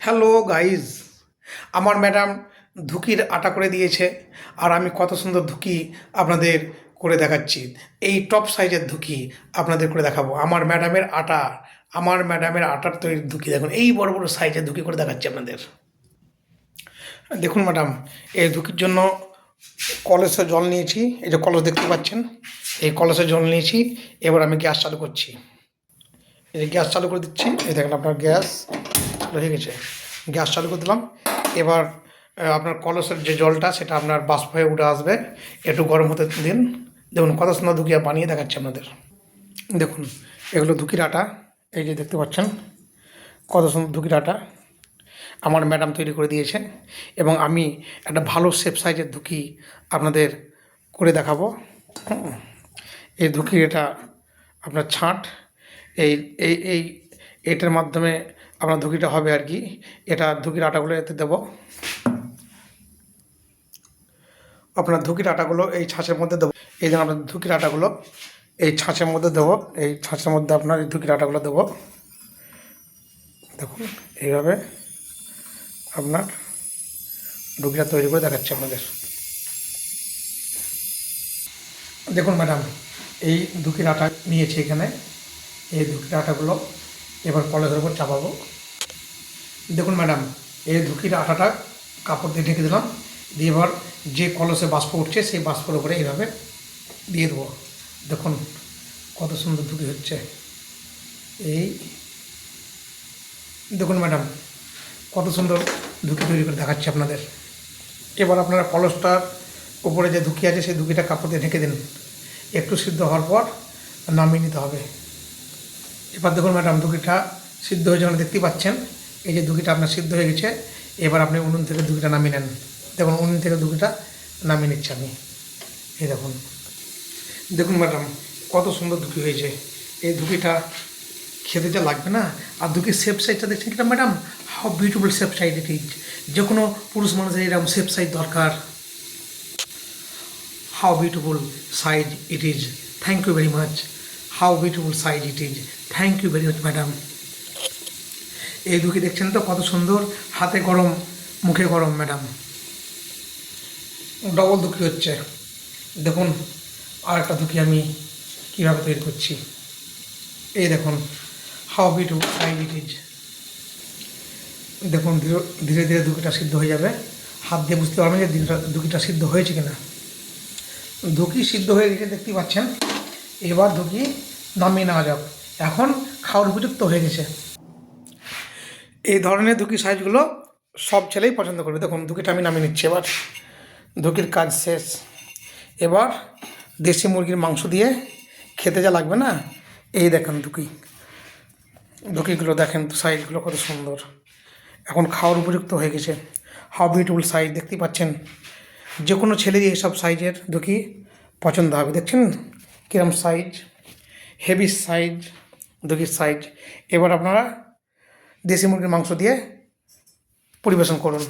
Hello guys, আমার madam ধুকির আটা করে দিয়েছে। আর আমি কত সুন্দর ধুকি আপনাদের করে দেখাচ্ছি। এই টপ সাইজের ধুকি আপনাদের করে দেখাবো। আমার ম্যাডামের আটার তৈরি ধুকি দেখুন, এই বড় বড় সাইজের ধুকি করে দেখাচ্ছি আপনাদের। দেখুন ম্যাডাম, এই ধুকির জন্য কলসে জল নিয়েছি। এই যে কলস দেখতে পাচ্ছেন, এই কলসে জল নিয়েছি। এবার আমি গ্যাস চালু করছি। এই যে গ্যাস চালু করে দিচ্ছি, এই দেখেন আপনার গ্যাস হয়ে গেছে। গ্যাস চালু করে দিলাম। এবার আপনার কলসের যে জলটা সেটা আপনার বাষ্প হয়ে উঠে আসবে। একটু গরম হতে দিন। দেখুন কত সুন্দর ধুকিয়া বানিয়ে দেখাচ্ছে আপনাদের। দেখুন এগুলো ধুকির আটা, এই যে দেখতে পাচ্ছেন কত সুন্দর ধুকির আটা আমার ম্যাডাম তৈরি করে দিয়েছে। এবং আমি একটা ভালো শেপ সাইজের ধুকি আপনাদের করে দেখাবো। এই ধুকির এটা আপনার ছাঁট, এই এই এই এটার মাধ্যমে আপনার ধুকিটা হবে আর কি। এটা ধুকির আটাগুলো এতে দেবো। আপনার ধুকির আটাগুলো এই ছাঁচের মধ্যে দেবো। এই জন্য আপনার ধুকির আটাগুলো এই ছাঁচের মধ্যে দেবো। এই ছাঁচের মধ্যে আপনার এই ধুকির আটাগুলো দেবো। দেখুন এইভাবে আপনার ধুকিটা তৈরি করে দেখাচ্ছি আপনাদের। দেখুন ম্যাডাম, এই ধুকির আটা নিয়েছি এখানে। এই ধুকির আটাগুলো এবার কলেজের উপর চাপাবো। দেখুন ম্যাডাম, এই ধুকির আটাটা কাপড় দিয়ে ঢেকে দিলাম। দিয়ে এবার যে কলসে বাষ্প উঠছে সেই বাষ্পের উপরে এইভাবে দিয়ে দেবো। দেখুন কত সুন্দর ধুকি হচ্ছে। এই দেখুন ম্যাডাম, কত সুন্দর ধুকি তৈরি করে দেখাচ্ছি আপনাদের। এবার আপনারা কলসটার উপরে যে ধুকি আছে সেই ধুকিটা কাপড় দিয়ে ঢেকে দিন। একটু সিদ্ধ হওয়ার পর নামিয়ে নিতে হবে। এবার দেখুন ম্যাডাম, ধুকিটা সিদ্ধ হয়ে যখন দেখতেই পাচ্ছেন, এই যে ধুকিটা আপনার সিদ্ধ হয়ে গেছে। এবার আপনি উনুন থেকে ধুকিটা নামিয়ে নেন। দেখুন উনুন থেকে ধুকিটা নামিয়ে নিচ্ছি আমি। এই দেখুন, দেখুন ম্যাডাম কত সুন্দর ধুকি হয়েছে। এই ধুকিটা খেতে যা লাগবে না। আর ধুকির শেপ সাইজটা দেখছেন কিনা madam, how beautiful shape size it is. যে কোনো পুরুষ মানুষের এরকম শেপ সাইজ দরকার। How beautiful size it is, thank you very much. How beautiful size it is, thank you very much madam. এই ধুকি দেখছেন তো কত সুন্দর, হাতে গরম মুখে গরম ম্যাডাম। ডবল ধুকি হচ্ছে। দেখুন আর একটা ধুকি আমি কীভাবে তৈরি করছি। এই দেখুন how beautiful size it is. দেখুন ধীরে ধীরে ধুকিটা সিদ্ধ হয়ে যাবে। হাত দিয়ে বুঝতে পারবেন যে ধুকিটা সিদ্ধ হয়েছে কিনা। ধুকি সিদ্ধ হয়ে গেছে দেখতেই পাচ্ছেন। এবার ধুকি নামিয়ে নেওয়া যাক। এখন খাওয়ার উপযুক্ত হয়ে গেছে। এই ধরনের ধুকি সাইজগুলো সব ছেলেই পছন্দ করবে। দেখুন ধুকিটা আমি নামিয়ে নিচ্ছি। এবার ধুকির কাজ শেষ। এবার দেশি মুরগির মাংস দিয়ে খেতে যা লাগবে না। এই দেখেন ধুকিগুলো দেখেন সাইজগুলো কত সুন্দর। এখন খাওয়ার উপযুক্ত হয়ে গেছে। হাউ বিউটিফুল সাইজ দেখতেই পাচ্ছেন। যে কোনো ছেলেরই এইসব সাইজের ধুকি পছন্দ হবে। দেখছেন কিরম সাইজ, হেভি সাইজ ধুকির সাইজ। এবার আপনারা দেশি মুরগির মাংস দিয়ে পরিবেশন করুন।